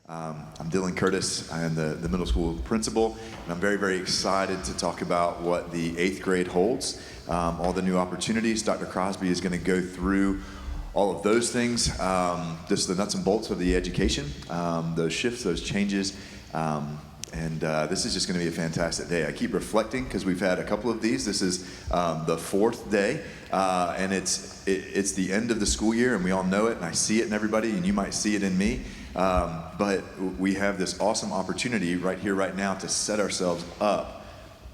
I'm Dylan Curtis. I am the middle school principal, and I'm very, very excited to talk about what the 8th grade holds, all the new opportunities. Dr. Crosby is going to go through all of those things, just the nuts and bolts of the education, those shifts, those changes, and this is just going to be a fantastic day. I keep reflecting because we've had a couple of these. This is the 4th day, and it's the end of the school year, and we all know it, and I see it in everybody, and you might see it in me. But we have this awesome opportunity right here, right now, to set ourselves up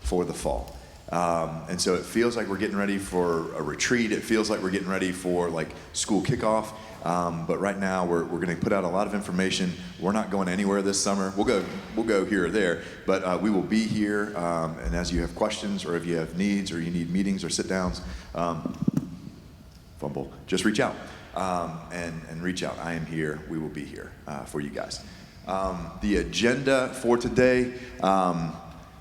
for the fall. And so it feels like we're getting ready for a retreat. It feels like we're getting ready for like school kickoff. But right now we're going to put out a lot of information. We're not going anywhere this summer. We'll go here or there, but we will be here. And as you have questions, or if you have needs, or you need meetings or sit downs, just reach out. And reach out. I am here. We will be here for you guys. The agenda for today,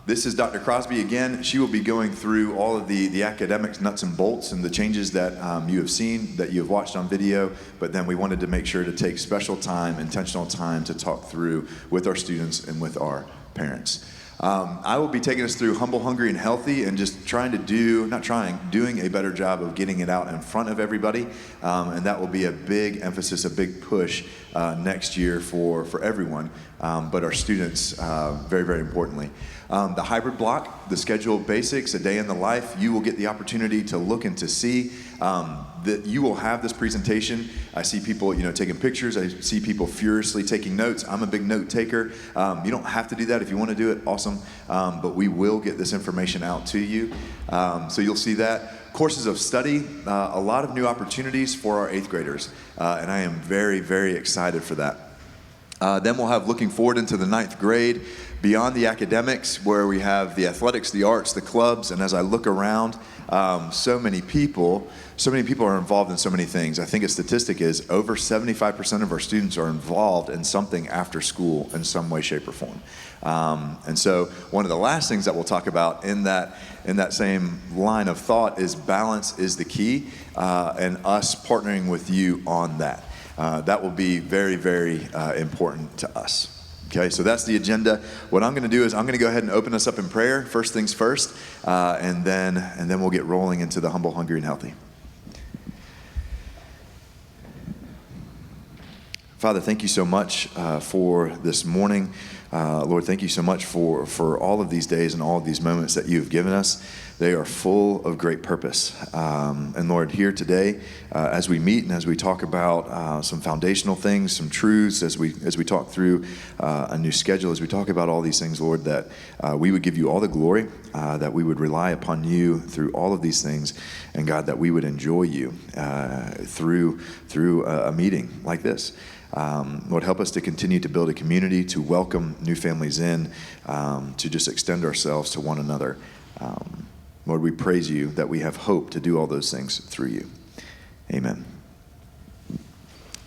this is Dr. Crosby again. She will be going through all of the academics, nuts and bolts, and the changes that you have seen, that you have watched on video, but then we wanted to make sure to take special time, intentional time to talk through with our students and with our parents. I will be taking us through Humble, Hungry, and Healthy, and just doing a better job of getting it out in front of everybody. And that will be a big emphasis, a big push next year for everyone, but our students, very, very importantly. The hybrid block, the schedule basics, a day in the life, you will get the opportunity to look and to see that you will have this presentation. I see people, taking pictures. I see people furiously taking notes. I'm a big note taker. You don't have to do that. If you want to do it, awesome. But we will get this information out to you. So you'll see that. Courses of study, a lot of new opportunities for our 8th graders. And I am very, very excited for that. Then we'll have looking forward into the 9th grade, beyond the academics, where we have the athletics, the arts, the clubs, and as I look around, so many people are involved in so many things. I think a statistic is over 75% of our students are involved in something after school in some way, shape, or form. And so one of the last things that we'll talk about in that same line of thought is balance is the key, and us partnering with you on that. That will be very, very important to us. Okay, so that's the agenda. What I'm going to do is I'm going to go ahead and open us up in prayer, first things first, and then we'll get rolling into the Humble, Hungry, and Healthy. Father, thank you so much for this morning. Lord, thank you so much for all of these days and all of these moments that you've given us. They are full of great purpose. And Lord, here today, as we meet and as we talk about some foundational things, some truths, as we talk through a new schedule, as we talk about all these things, Lord, that we would give you all the glory, that we would rely upon you through all of these things, and God, that we would enjoy you through a meeting like this. Lord, help us to continue to build a community, to welcome new families in, to just extend ourselves to one another. Lord, we praise you that we have hope to do all those things through you. Amen.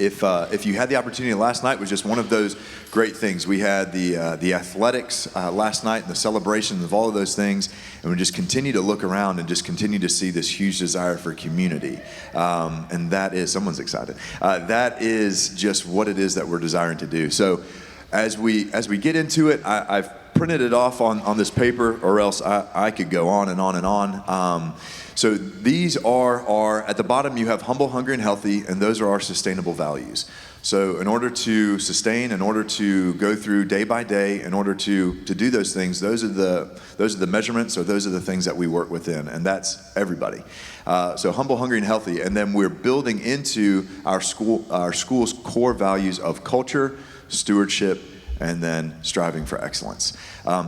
If you had the opportunity last night, was just one of those great things. We had the athletics last night and the celebration of all of those things, and we just continue to look around and just continue to see this huge desire for community. And that is, someone's excited. That is just what it is that we're desiring to do. So as we get into it, I've printed it off on this paper, or else I could go on and on and on. So these are at the bottom you have Humble, Hungry, and Healthy, and those are our sustainable values. So in order to sustain, in order to go through day by day, in order to do those things, those are the measurements, or those are the things that we work within, and that's everybody. So Humble, Hungry, and Healthy, and then we're building into our school's core values of culture, stewardship, and then striving for excellence.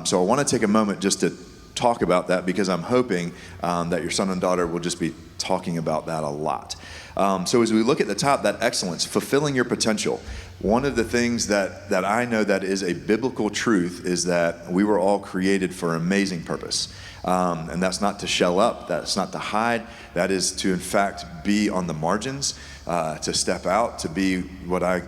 So I want to take a moment just to talk about that, because I'm hoping that your son and daughter will just be talking about that a lot. So as we look at the top, that excellence, fulfilling your potential, one of the things that I know that is a biblical truth is that we were all created for amazing purpose. And that's not to shell up, that's not to hide, that is to in fact be on the margins, to step out, to be what I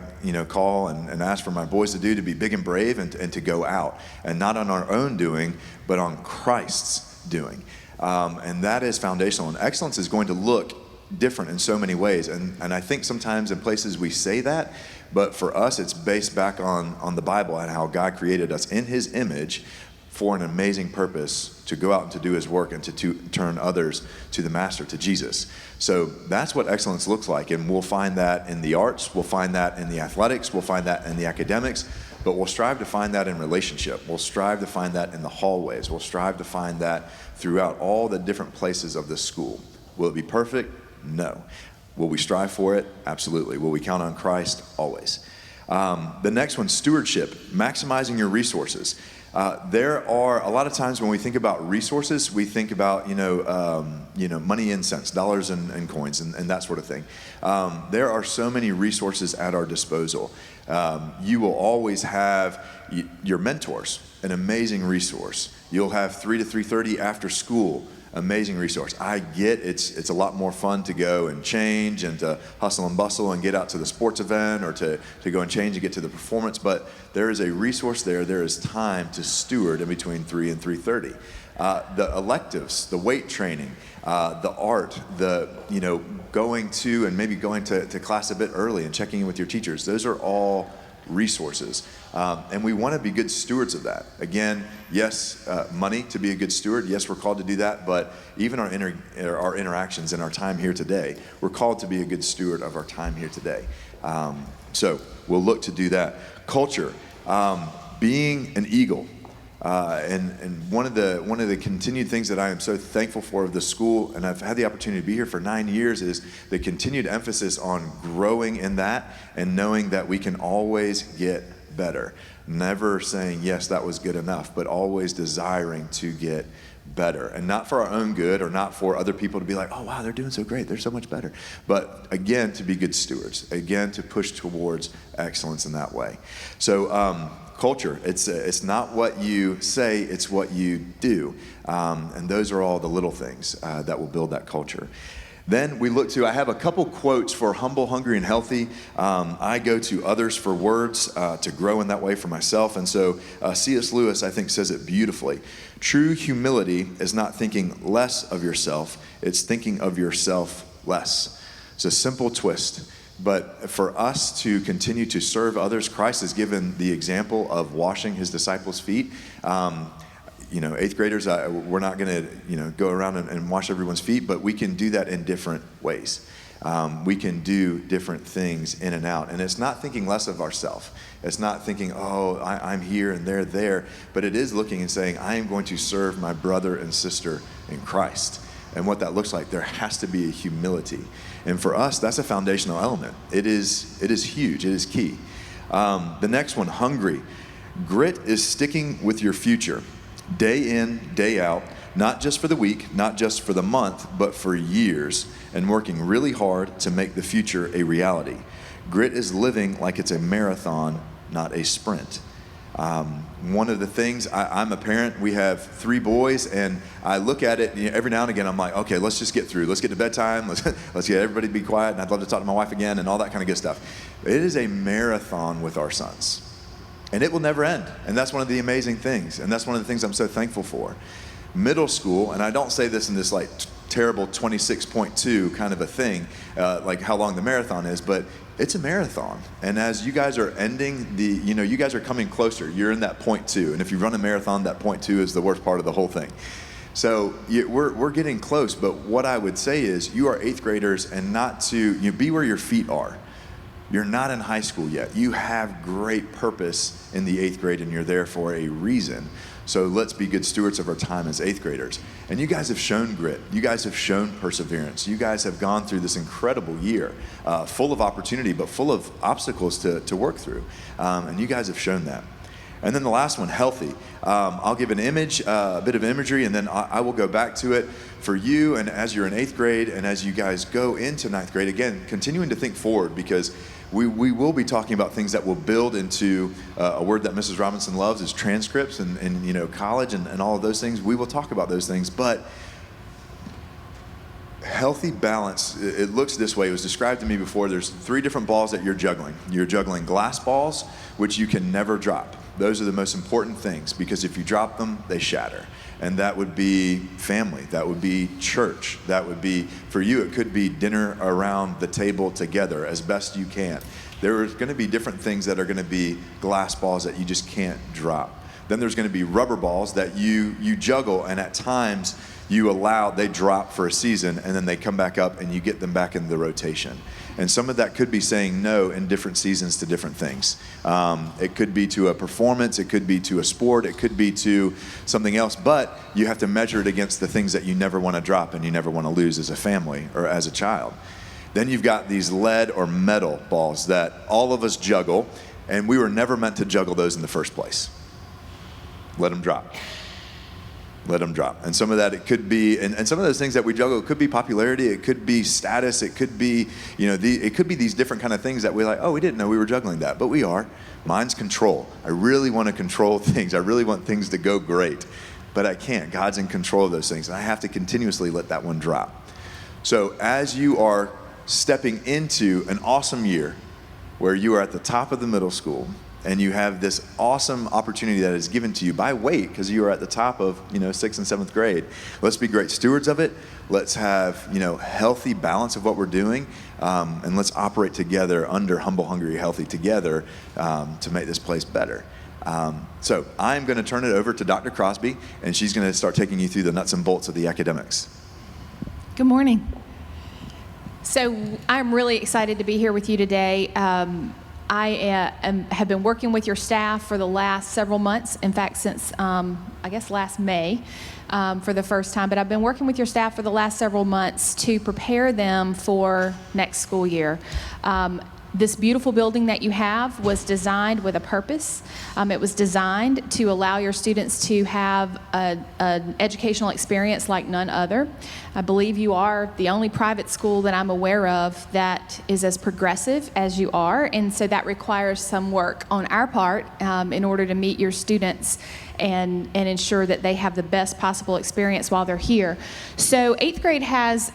call and ask for my boys to do, to be big and brave, and to go out, and not on our own doing, but on Christ's doing. And that is foundational. And excellence is going to look different in so many ways. And I think sometimes in places we say that, but for us it's based back on the Bible and how God created us in his image for an amazing purpose to go out and to do his work and to turn others to the master, to Jesus. So that's what excellence looks like. And we'll find that in the arts, we'll find that in the athletics, we'll find that in the academics, but we'll strive to find that in relationship. We'll strive to find that in the hallways. We'll strive to find that throughout all the different places of the school. Will it be perfect? No. Will we strive for it? Absolutely. Will we count on Christ? Always. The next one, stewardship, maximizing your resources. There are a lot of times when we think about resources, we think about money and cents, dollars and coins, and that sort of thing. There are so many resources at our disposal. You will always have your mentors, an amazing resource. You'll have 3 to 3:30 after school. Amazing resource. I get it's a lot more fun to go and change and to hustle and bustle and get out to the sports event or to go and change and get to the performance, but there is a resource there. There is time to steward in between 3 and 3:30. The electives, the weight training, the art, going to and maybe going to class a bit early and checking in with your teachers. Those are all resources. And we want to be good stewards of that. Again, yes, money to be a good steward. Yes, we're called to do that. But even our interactions and our time here today, we're called to be a good steward of our time here today. So we'll look to do that. Culture, being an eagle. And one of the continued things that I am so thankful for of the school, and I've had the opportunity to be here for 9 years, is the continued emphasis on growing in that and knowing that we can always get better. Never saying, yes, that was good enough, but always desiring to get better. And not for our own good or not for other people to be like, oh, wow, they're doing so great. They're so much better. But again, to be good stewards. Again, to push towards excellence in that way. So, culture, it's not what you say, it's what you do. And those are all the little things that will build that culture. Then we look to, I have a couple quotes for humble, hungry, and healthy. I go to others for words to grow in that way for myself. And so C.S. Lewis, I think, says it beautifully. True humility is not thinking less of yourself, it's thinking of yourself less. It's a simple twist. But for us to continue to serve others, Christ has given the example of washing his disciples' feet. Eighth graders, we're not going to, go around and wash everyone's feet, but we can do that in different ways. We can do different things in and out. And it's not thinking less of ourselves. It's not thinking, I'm here and they're there. But it is looking and saying, I am going to serve my brother and sister in Christ. And what that looks like, there has to be a humility. And for us, that's a foundational element. It is huge. It is key. The next one, hungry. Grit is sticking with your future, day in, day out, not just for the week, not just for the month, but for years, and working really hard to make the future a reality. Grit is living like it's a marathon, not a sprint. One of the things, I'm a parent, we have 3 boys, and I look at it every now and again, I'm like, okay, let's just get through. Let's get to bedtime. Let's get everybody to be quiet, and I'd love to talk to my wife again and all that kind of good stuff. It is a marathon with our sons, and it will never end. And that's one of the amazing things, and that's one of the things I'm so thankful for. Middle school, and I don't say this in this like terrible 26.2 kind of a thing, like how long the marathon is, but it's a marathon. And as you guys are ending you guys are coming closer. You're in that point 2. And if you run a marathon, that point 2 is the worst part of the whole thing. So we're getting close. But what I would say is you are 8th graders, and not to be where your feet are. You're not in high school yet. You have great purpose in the 8th grade, and you're there for a reason. So let's be good stewards of our time as 8th graders. And you guys have shown grit. You guys have shown perseverance. You guys have gone through this incredible year, full of opportunity, but full of obstacles to work through. And you guys have shown that. And then the last one, healthy. I'll give an image, a bit of imagery, and then I will go back to it for you. And as you're in 8th grade and as you guys go into 9th grade, again, continuing to think forward, because we will be talking about things that will build into a word that Mrs. Robinson loves is transcripts and college and all of those things. We will talk about those things, but healthy balance, it looks this way. It was described to me before. There's 3 different balls that you're juggling. You're juggling glass balls, which you can never drop. Those are the most important things, because if you drop them, they shatter. And that would be family, that would be church, that would be, for you, it could be dinner around the table together as best you can. There are going to be different things that are going to be glass balls that you just can't drop. Then there's going to be rubber balls that you juggle, and at times they drop for a season, and then they come back up and you get them back in the rotation. And some of that could be saying no in different seasons to different things. It could be to a performance, it could be to a sport, it could be to something else, but you have to measure it against the things that you never want to drop and you never want to lose as a family or as a child. Then you've got these lead or metal balls that all of us juggle, and we were never meant to juggle those in the first place. Let them drop. Let them drop. And some of that, it could be, and some of those things that we juggle, it could be popularity, it could be status, it could be, it could be these different kind of things that we're like, oh, we didn't know we were juggling that, but we are. Mine's control. I really want to control things. I really want things to go great, but I can't. God's in control of those things, and I have to continuously let that one drop. So as you are stepping into an awesome year where you are at the top of the middle school, and you have this awesome opportunity that is given to you by weight, because you are at the top of 6th and 7th grade. Let's be great stewards of it. Let's have healthy balance of what we're doing, and let's operate together under humble, hungry, healthy together to make this place better. So I'm going to turn it over to Dr. Crosby, and she's going to start taking you through the nuts and bolts of the academics. Good morning. So I'm really excited to be here with you today. I have been working with your staff for the last several months. In fact, since, last May for the first time. But I've been working with your staff for the last several months to prepare them for next school year. This beautiful building that you have was designed with a purpose. It was designed to allow your students to have an educational experience like none other. I believe you are the only private school that I'm aware of that is as progressive as you are, and so that requires some work on our part in order to meet your students and ensure that they have the best possible experience while they're here. So 8th grade has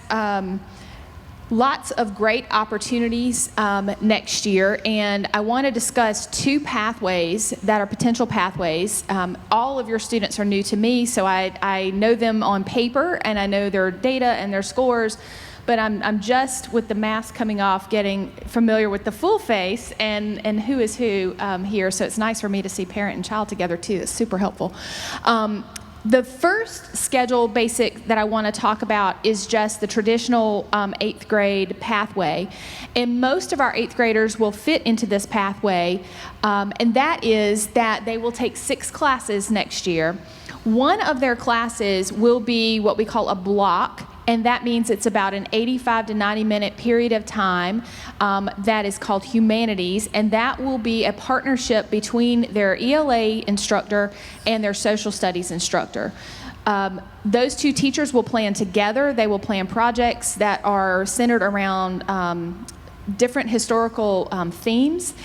lots of great opportunities next year, and I want to discuss two pathways that are potential pathways. All of your students are new to me, so I know them on paper, and I know their data and their scores, but I'm just, with the mask coming off, getting familiar with the full face and who is who here, so it's nice for me to see parent and child together too. It's super helpful. The first schedule basic that I want to talk about is just the traditional 8th grade pathway. And most of our 8th graders will fit into this pathway, and that is that they will take 6 classes next year. One of their classes will be what we call a block, and that means it's about an 85 to 90 minute period of time that is called humanities, and that will be a partnership between their ELA instructor and their social studies instructor. Those two teachers will plan together. They will plan projects that are centered around different historical themes,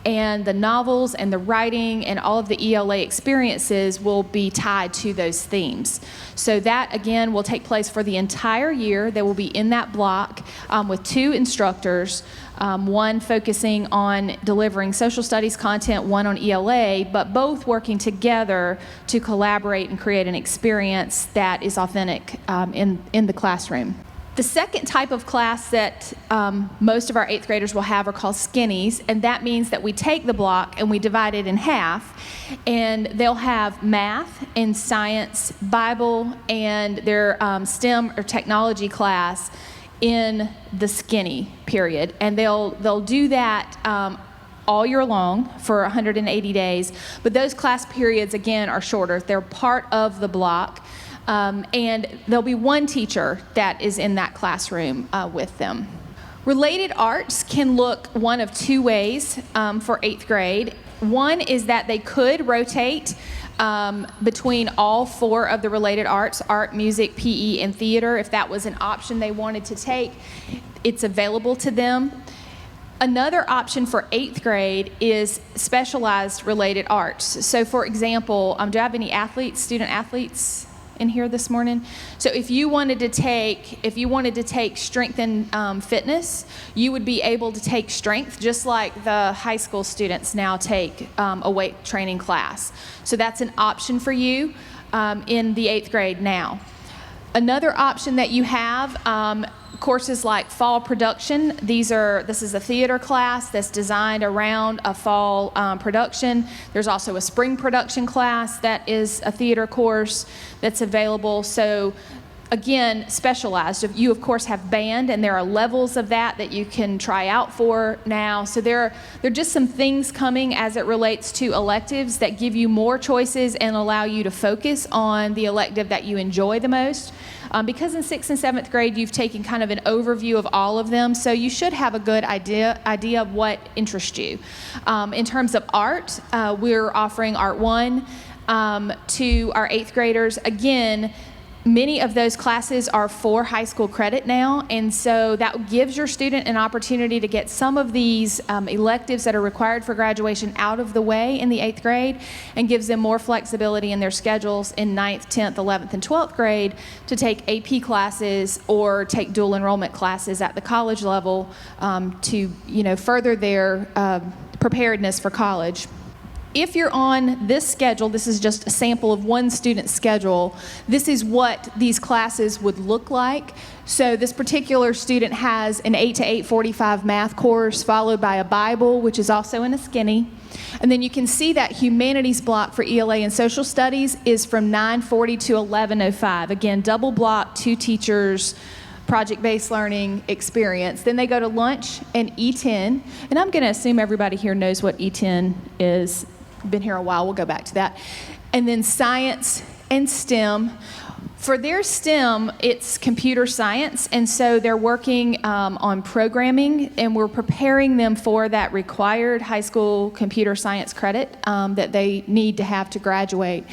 and the novels and the writing and all of the ELA experiences will be tied to those themes. So that, again, will take place for the entire year. They will be in that block with 2 instructors, one focusing on delivering social studies content, one on ELA, but both working together to collaborate and create an experience that is authentic in the classroom. The second type of class that most of our 8th graders will have are called skinnies, and that means that we take the block and we divide it in half, and they'll have math and science, Bible, and their STEM or technology class in the skinny period, and they'll do that all year long for 180 days, but those class periods, again, are shorter. They're part of the block. And there'll be one teacher that is in that classroom with them. Related arts can look one of 2 ways for 8th grade. One is that they could rotate between all 4 of the related arts: art, music, PE, and theater. If that was an option they wanted to take, it's available to them. Another option for 8th grade is specialized related arts. So for example, do I have any student athletes in here this morning. So if you wanted to take strength and fitness, you would be able to take strength just like the high school students now take a weight training class. So that's an option for you in the 8th grade now. Another option that you have, courses like fall production. This is a theater class that's designed around a fall production. There's also a spring production class that is a theater course that's available. So again, specialized. You of course have band, and there are levels of that you can try out for now. So there are just some things coming as it relates to electives that give you more choices and allow you to focus on the elective that you enjoy the most. Because in 6th and 7th grade, you've taken kind of an overview of all of them, so you should have a good idea of what interests you. In terms of art, we're offering Art 1 to our 8th graders. Again, many of those classes are for high school credit now, and so that gives your student an opportunity to get some of these electives that are required for graduation out of the way in the 8th grade, and gives them more flexibility in their schedules in 9th, 10th, 11th, and 12th grade to take AP classes or take dual enrollment classes at the college level to further their preparedness for college. If you're on this schedule, this is just a sample of one student's schedule, this is what these classes would look like. So this particular student has an 8 to 8:45 math course, followed by a Bible, which is also in a skinny. And then you can see that humanities block for ELA and social studies is from 9:40 to 11:05. Again, double block, 2 teachers, project-based learning experience. Then they go to lunch and E10. And I'm going to assume everybody here knows what E10 is. Been here a while, we'll go back to that. And then science and STEM. For their STEM, it's computer science, and so they're working on programming, and we're preparing them for that required high school computer science credit that they need to have to graduate.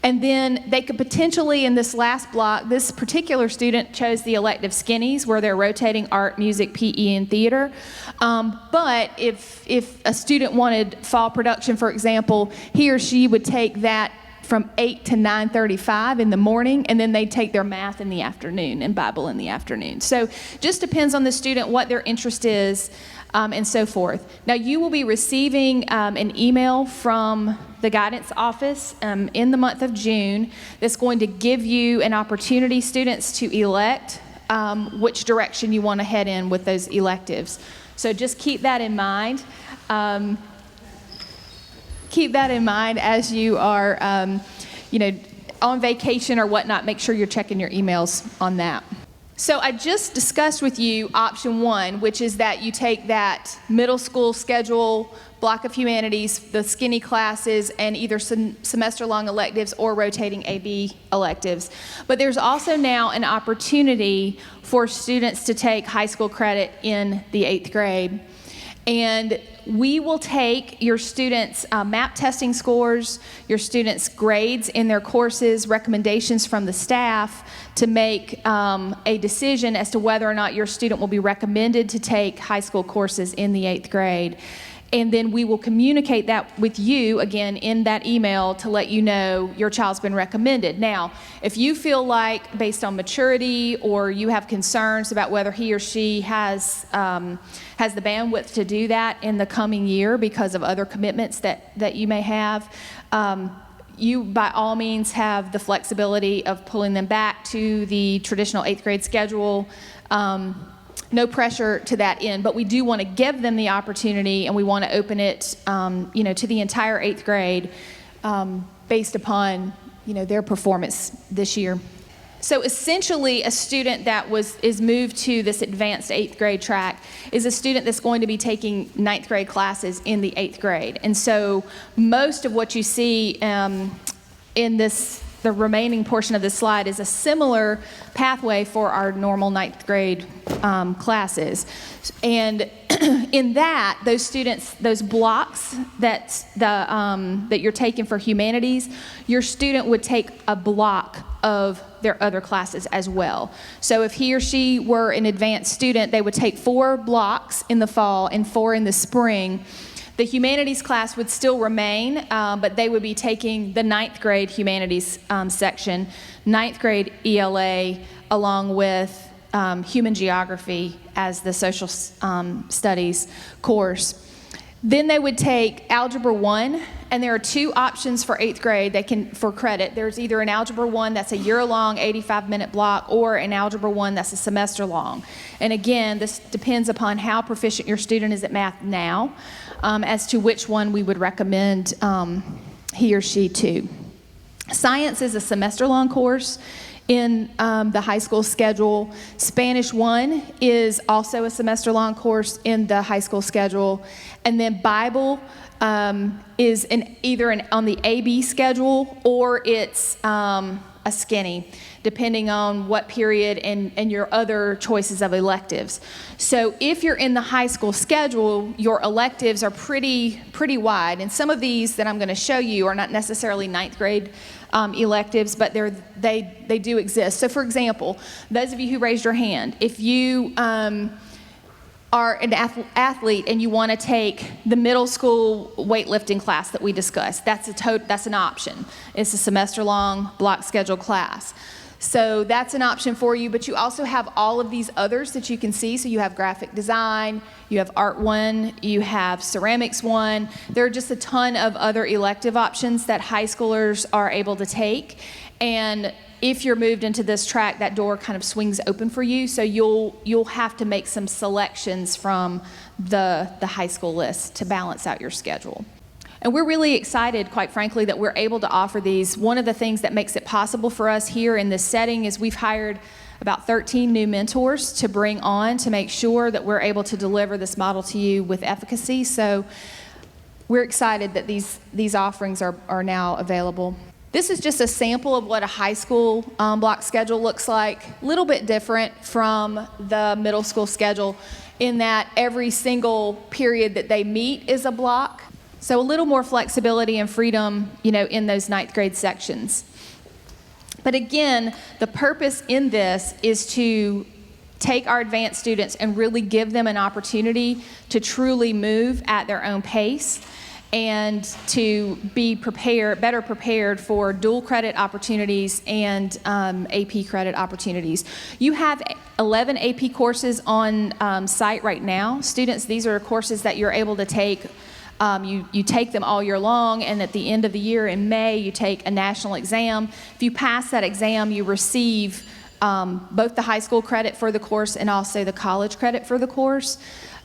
And then they could potentially, in this last block, this particular student chose the elective skinnies, where they're rotating art, music, PE, and theater. But if a student wanted fall production, for example, he or she would take that from 8 to 9:35 in the morning, and then they take their math in the afternoon and Bible in the afternoon. So just depends on the student, what their interest is, and so forth. Now you will be receiving an email from the guidance office in the month of June that's going to give you an opportunity, students, to elect which direction you want to head in with those electives. So just keep that in mind. Keep that in mind as you are, on vacation or whatnot. Make sure you're checking your emails on that. So I just discussed with you option 1, which is that you take that middle school schedule, block of humanities, the skinny classes, and either semester-long electives or rotating AB electives. But there's also now an opportunity for students to take high school credit in the 8th grade. And we will take your students' MAP testing scores, your students' grades in their courses, recommendations from the staff to make a decision as to whether or not your student will be recommended to take high school courses in the 8th grade. And then we will communicate that with you, again, in that email to let you know your child's been recommended. Now, if you feel like, based on maturity, or you have concerns about whether he or she has the bandwidth to do that in the coming year because of other commitments that you may have, you, by all means, have the flexibility of pulling them back to the traditional 8th grade schedule. No pressure to that end, but we do want to give them the opportunity, and we want to open it, to the entire 8th grade based upon, their performance this year. So essentially, a student that is moved to this advanced 8th grade track is a student that's going to be taking 9th grade classes in the 8th grade. And so most of what you see in the remaining portion of this slide is a similar pathway for our normal 9th grade classes. And in that, those students, those blocks that you're taking for humanities, your student would take a block of their other classes as well. So if he or she were an advanced student, they would take 4 blocks in the fall and 4 in the spring The humanities class would still remain, but they would be taking the 9th grade humanities section, 9th grade ELA, along with human geography as the social studies course. Then they would take Algebra 1, and there are 2 options for 8th grade for credit. There's either an Algebra 1 that's a year-long, 85-minute block, or an Algebra 1 that's a semester-long. And again, this depends upon how proficient your student is at math now, as to which one we would recommend he or she to. Science is a semester-long course in the high school schedule. Spanish 1 is also a semester-long course in the high school schedule. And then Bible is either on the AB schedule, or it's a skinny, depending on what period and your other choices of electives. So if you're in the high school schedule, your electives are pretty wide. And some of these that I'm going to show you are not necessarily 9th grade electives, but they do exist. So for example, those of you who raised your hand, if you are an athlete and you want to take the middle school weightlifting class that we discussed, that's an option. It's a semester-long block schedule class. So that's an option for you, but you also have all of these others that you can see. So you have graphic design, you have art 1, you have ceramics 1. There are just a ton of other elective options that high schoolers are able to take. And if you're moved into this track, that door kind of swings open for you. So you'll have to make some selections from the high school list to balance out your schedule. And we're really excited, quite frankly, that we're able to offer these. One of the things that makes it possible for us here in this setting is we've hired about 13 new mentors to bring on to make sure that we're able to deliver this model to you with efficacy. So we're excited that these offerings are now available. This is just a sample of what a high school block schedule looks like. A little bit different from the middle school schedule in that every single period that they meet is a block. So a little more flexibility and freedom, in those 9th grade sections. But again, the purpose in this is to take our advanced students and really give them an opportunity to truly move at their own pace and to be better prepared for dual credit opportunities and AP credit opportunities. You have 11 AP courses on site right now. Students, these are courses that you're able to take. You take them all year long, and at the end of the year in May, you take a national exam. If you pass that exam, you receive both the high school credit for the course and also the college credit for the course.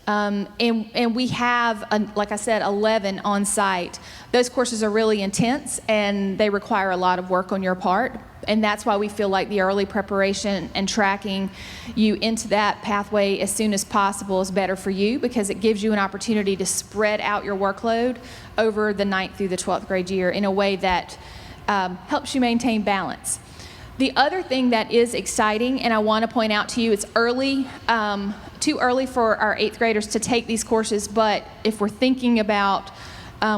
And we have, like I said, 11 on site. Those courses are really intense, and they require a lot of work on your part. And that's why we feel like the early preparation and tracking you into that pathway as soon as possible is better for you, because it gives you an opportunity to spread out your workload over the 9th through the 12th grade year in a way that helps you maintain balance. The other thing that is exciting, and I want to point out to you, it's early, too early for our 8th graders to take these courses, but if we're thinking about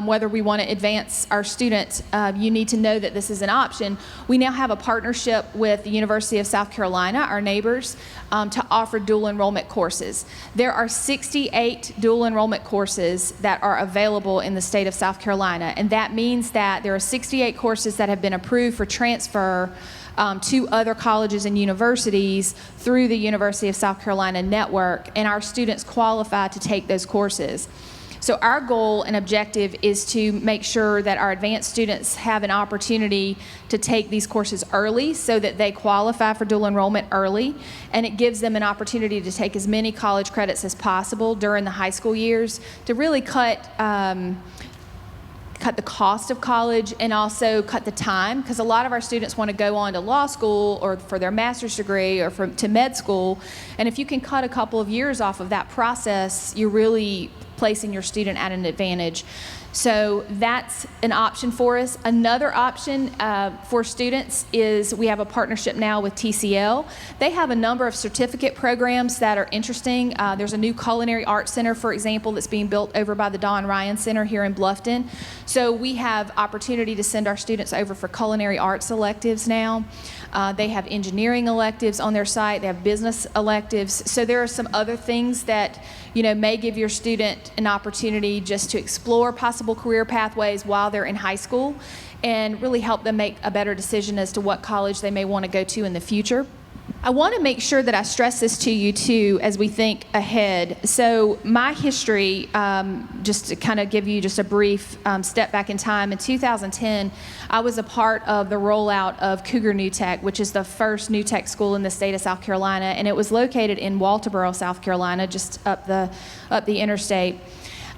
whether we want to advance our students, you need to know that this is an option. We now have a partnership with the University of South Carolina, our neighbors, to offer dual enrollment courses. There are 68 dual enrollment courses that are available in the state of South Carolina, and that means that there are 68 courses that have been approved for transfer to other colleges and universities through the University of South Carolina network, and our students qualify to take those courses. So our goal and objective is to make sure that our advanced students have an opportunity to take these courses early so that they qualify for dual enrollment early, and it gives them an opportunity to take as many college credits as possible during the high school years to really cut the cost of college and also cut the time, because a lot of our students want to go on to law school or for their master's degree or to med school, and if you can cut a couple of years off of that process, you're really placing your student at an advantage. So that's an option for us. Another option for students is we have a partnership now with TCL. They have a number of certificate programs that are interesting. There's a new culinary arts center, for example, that's being built over by the Don Ryan Center here in Bluffton. So we have opportunity to send our students over for culinary arts electives now. They have engineering electives on their site. They have business electives. So there are some other things that may give your student an opportunity just to explore possible career pathways while they're in high school and really help them make a better decision as to what college they may want to go to in the future. I want to make sure that I stress this to you too as we think ahead. So my history, just to kind of give you just a brief step back in time, in 2010, I was a part of the rollout of Cougar New Tech, which is the first New Tech school in the state of South Carolina, and it was located in Walterboro, South Carolina, just up the interstate.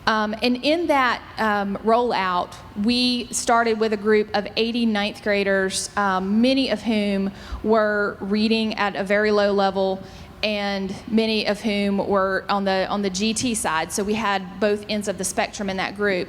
And in that rollout, we started with a group of 80 ninth graders, many of whom were reading at a very low level, and many of whom were on the GT side. So we had both ends of the spectrum in that group.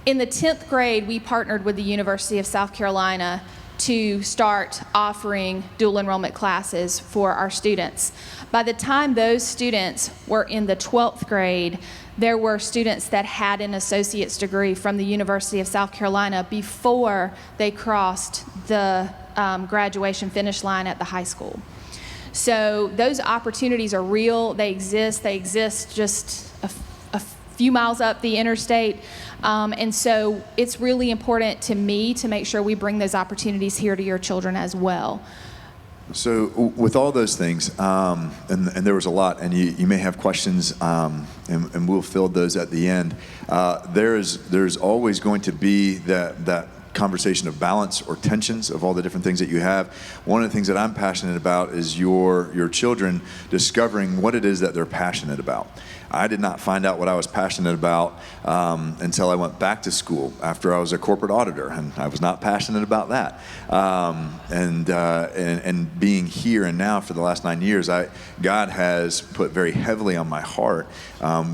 In the 10th grade, we partnered with the University of South Carolina to start offering dual enrollment classes for our students. By the time those students were in the 12th grade, there were students that had an associate's degree from the University of South Carolina before they crossed the graduation finish line at the high school. So those opportunities are real. They exist. They exist just a few miles up the interstate. And so it's really important to me to make sure we bring those opportunities here to your children as well. So with all those things, and there was a lot, and you may have questions, and we'll field those at the end. There's always going to be that conversation of balance or tensions of all the different things that you have. One of the things that I'm passionate about is your children discovering what it is that they're passionate about. I did not find out what I was passionate about until I went back to school after I was a corporate auditor, and I was not passionate about that. And being here and now for the last 9 years, God has put very heavily on my heart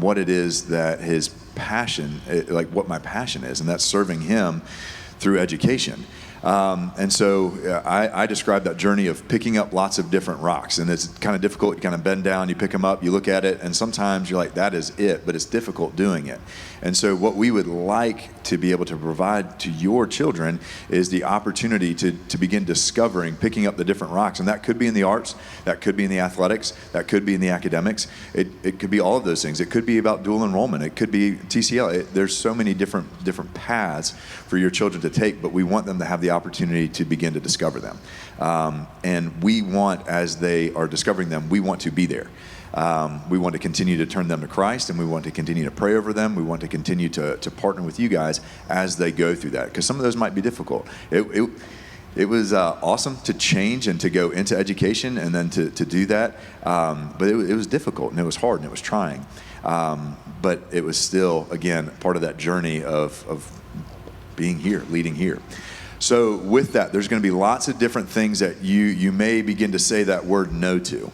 what it is that His passion, like what my passion is, and that's serving Him through education. And so I describe that journey of picking up lots of different rocks, and it's kind of difficult. You kind of bend down, you pick them up, you look at it, and sometimes you're like, that is it, but it's difficult doing it. And so what we would like to be able to provide to your children is the opportunity to begin discovering, picking up the different rocks, and that could be in the arts, that could be in the athletics, that could be in the academics. It could be all of those things. It could be about dual enrollment. It could be TCL. There's so many different paths for your children to take, but we want them to have the opportunity to begin to discover them. And we want, as they are discovering them, we want to be there. We want to continue to turn them to Christ, and we want to continue to pray over them. We want to continue to partner with you guys as they go through that, because some of those might be difficult. It was awesome to change and to go into education and then to do that, but it was difficult, and it was hard, and it was trying. But it was still, again, part of that journey of being here, leading here. So with that, there's going to be lots of different things that you may begin to say that word no to,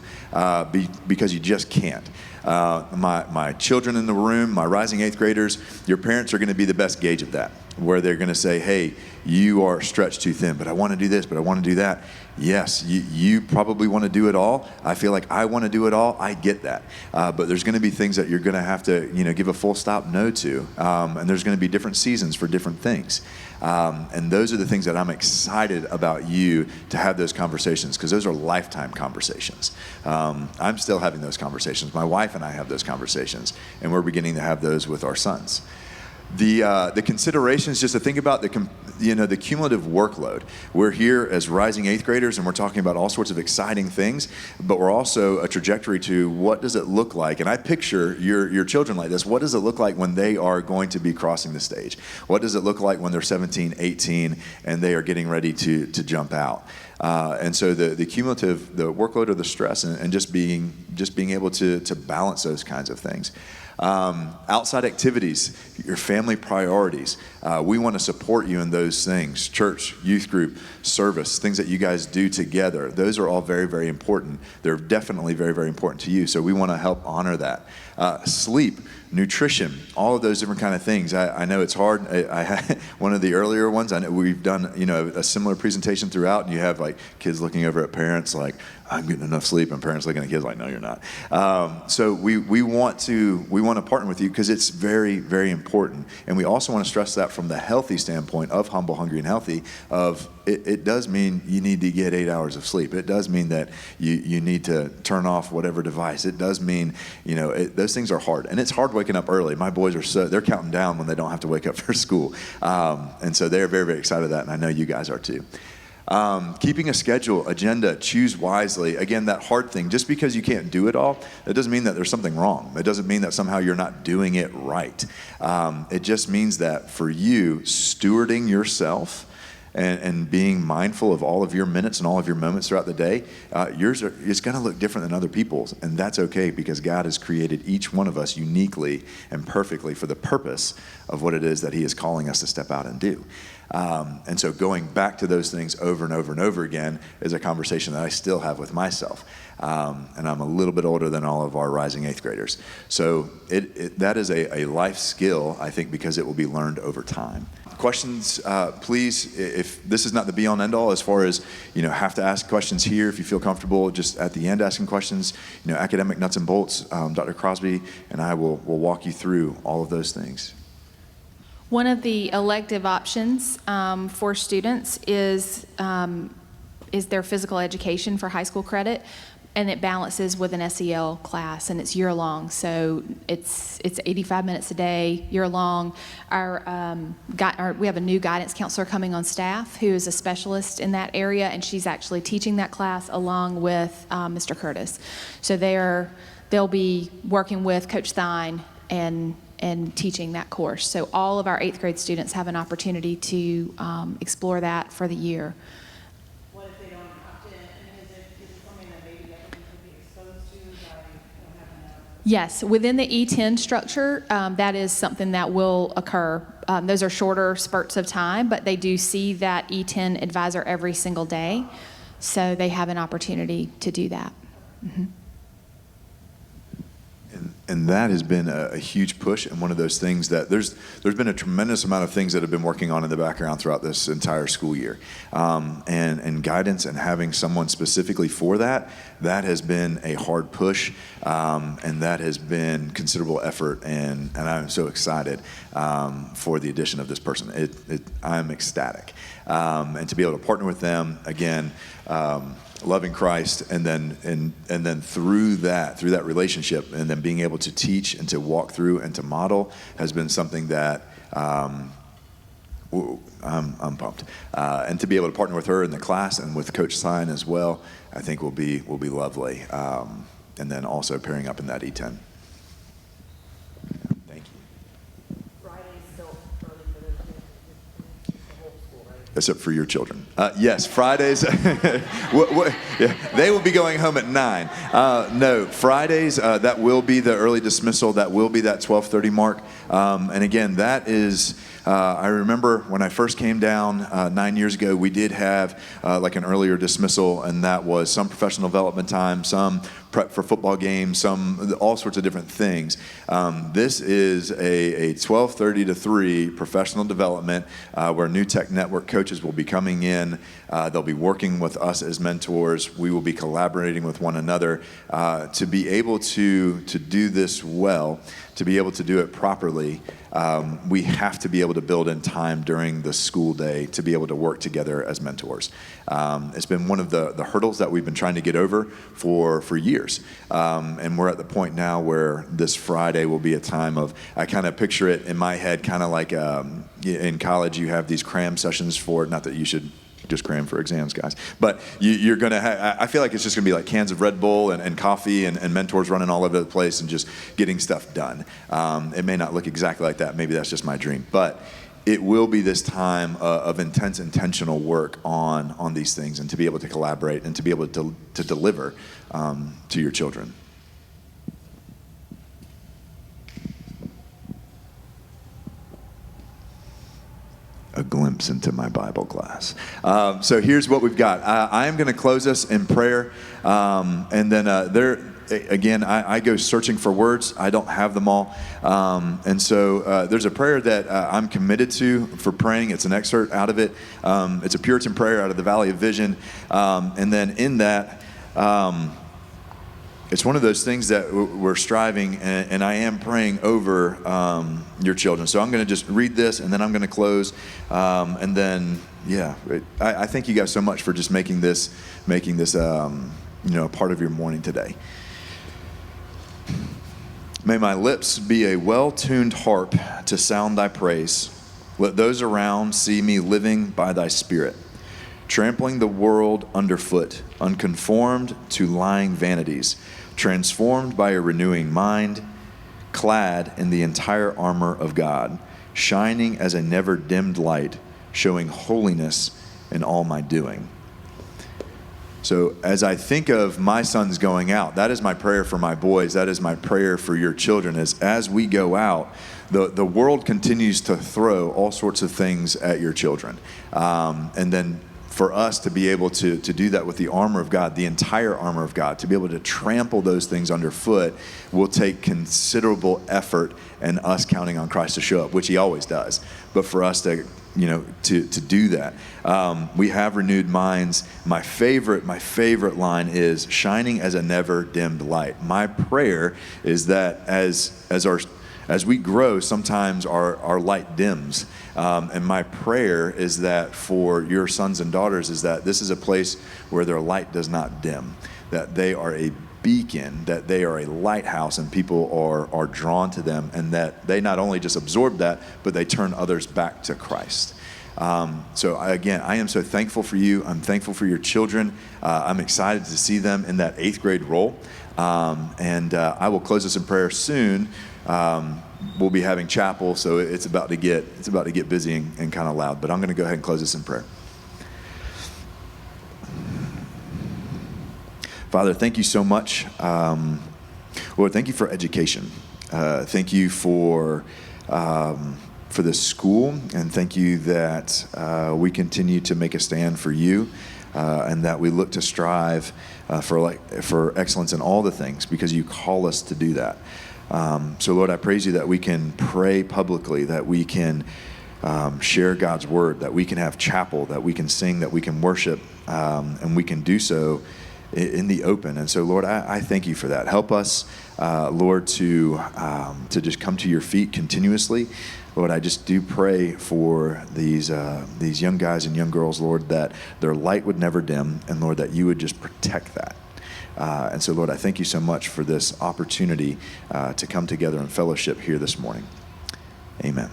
because you just can't. My children in the room, my rising 8th graders, your parents are going to be the best gauge of that, where they're going to say, hey, you are stretched too thin, but I want to do this, but I want to do that. Yes, you probably want to do it all. I feel like I want to do it all. I get that. But there's going to be things that you're going to have to, give a full stop no to. And there's going to be different seasons for different things. And those are the things that I'm excited about you to have those conversations, because those are lifetime conversations. I'm still having those conversations. My wife and I have those conversations, and we're beginning to have those with our sons. The considerations, just to think about the cumulative workload. We're here as rising 8th graders, and we're talking about all sorts of exciting things, but we're also a trajectory to what does it look like. And I picture your children like this. What does it look like when they are going to be crossing the stage? What does it look like when they're 17, 18, and they are getting ready to jump out? And so the cumulative, the workload or the stress, and just being able to balance those kinds of things. Outside activities, your family priorities. We want to support you in those things. Church, youth group, service, things that you guys do together. Those are all very, very important. They're definitely very, very important to you. So we want to help honor that. Sleep, nutrition, all of those different kind of things. I know it's hard. I had one of the earlier ones. I know we've done, a similar presentation throughout, and you have like kids looking over at parents like, I'm getting enough sleep, and parents looking at kids like, no, you're not. So we want to partner with you because it's very, very important. And we also want to stress that from the healthy standpoint of Humble, Hungry, and Healthy, of it does mean you need to get 8 hours of sleep. It does mean that you need to turn off whatever device. It does mean, those things are hard. And it's hard waking waking up early. My boys they're counting down when they don't have to wake up for school. And so they're very, very excited about that, and I know you guys are too. Keeping a schedule, agenda, choose wisely. Again, that hard thing, just because you can't do it all, it doesn't mean that there's something wrong. It doesn't mean that somehow you're not doing it right. It just means that for you, stewarding yourself and being mindful of all of your minutes and all of your moments throughout the day, yours is going to look different than other people's, and that's okay, because God has created each one of us uniquely and perfectly for the purpose of what it is that he is calling us to step out and do. And so going back to those things over and over and over again is a conversation that I still have with myself. And I'm a little bit older than all of our rising 8th graders. So that is a life skill, I think, because it will be learned over time. Questions, please, if this is not the be-all and end-all as far as, have to ask questions here, if you feel comfortable just at the end asking questions, academic nuts and bolts, Dr. Crosby and I will walk you through all of those things. One of the elective options for students is their physical education for high school credit, and it balances with an SEL class, and it's year-long, so it's 85 minutes a day, year-long. We have a new guidance counselor coming on staff who is a specialist in that area, and she's actually teaching that class along with Mr. Curtis. So they'll be working with Coach Thine and teaching that course. So all of our 8th grade students have an opportunity to explore that for the year. What if they don't opt in? Is it something that maybe that could be exposed to by having a... Yes, within the E10 structure, that is something that will occur. Those are shorter spurts of time, but they do see that E10 advisor every single day, so they have an opportunity to do that. Mm-hmm. And that has been a huge push, and one of those things that there's been a tremendous amount of things that have been working on in the background throughout this entire school year, and guidance and having someone specifically for that has been a hard push, and that has been considerable effort, and I'm so excited for the addition of this person. I'm ecstatic, and to be able to partner with them again. Loving Christ, and then through that relationship, and then being able to teach and to walk through and to model has been something that I'm pumped. And to be able to partner with her in the class and with Coach Sign as well, I think will be lovely. And then also pairing up in that E10. Thank you. Friday's still early for the whole school, right? Except for your children. Yes, Fridays, they will be going home at 9. No, Fridays, that will be the early dismissal. That will be that 12:30 mark. And again, that is, I remember when I first came down 9 years ago, we did have like an earlier dismissal, and that was some professional development time, some prep for football games, all sorts of different things. This is a 12:30 to 3 professional development where New Tech Network coaches will be coming in. They'll be working with us as mentors. We will be collaborating with one another to be able to do this well, to be able to do it properly. We have to be able to build in time during the school day to be able to work together as mentors. It's been one of the hurdles that we've been trying to get over for years. And we're at the point now where this Friday will be a time of, I kind of picture it in my head kind of like in college you have these cram sessions for, not that you should just cram for exams, guys. But you're going to I feel like it's just going to be like cans of Red Bull and coffee and mentors running all over the place and just getting stuff done. It may not look exactly like that. Maybe that's just my dream. But it will be this time of intentional work on these things, and to be able to collaborate and to be able to deliver to your children. A glimpse into my Bible class. So here's what we've got. I am going to close us in prayer, and then again, I go searching for words. I don't have them all, and so there's a prayer that I'm committed to for praying. It's an excerpt out of it. It's a Puritan prayer out of the Valley of Vision, and then in that. It's one of those things that we're striving, and I am praying over your children. So I'm going to just read this, and then I'm going to close, and then I thank you guys so much for just making this a part of your morning today. May my lips be a well-tuned harp to sound thy praise. Let those around see me living by thy Spirit, trampling the world underfoot, unconformed to lying vanities, transformed by a renewing mind, clad in the entire armor of God, shining as a never dimmed light, showing holiness in all my doing. So as I think of my sons going out, that is my prayer for my boys. That is my prayer for your children, is as we go out, the world continues to throw all sorts of things at your children. And then for us to be able to do that with the armor of God, the entire armor of God, to be able to trample those things underfoot will take considerable effort and us counting on Christ to show up, which he always does. But for us to do that. We have renewed minds. My favorite line is shining as a never dimmed light. My prayer is that as we grow, sometimes our light dims. And my prayer is that for your sons and daughters is that this is a place where their light does not dim, that they are a beacon, that they are a lighthouse, and people are drawn to them, and that they not only just absorb that, but they turn others back to Christ. So I am so thankful for you. I'm thankful for your children. I'm excited to see them in that 8th grade role. I will close this in prayer soon. We'll be having chapel, so it's about to get busy and kind of loud. But I'm going to go ahead and close this in prayer. Father, thank you so much. Lord, thank you for education. Thank you for this school, and thank you that we continue to make a stand for you, and that we look to strive for excellence in all the things, because you call us to do that. So, Lord, I praise you that we can pray publicly, that we can share God's word, that we can have chapel, that we can sing, that we can worship, and we can do so in the open. And so, Lord, I thank you for that. Help us, Lord, to just come to your feet continuously. Lord, I just do pray for these young guys and young girls, Lord, that their light would never dim, and Lord, that you would just protect that. And so, Lord, I thank you so much for this opportunity to come together in fellowship here this morning. Amen.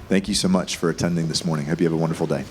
Thank you so much for attending this morning. Hope you have a wonderful day.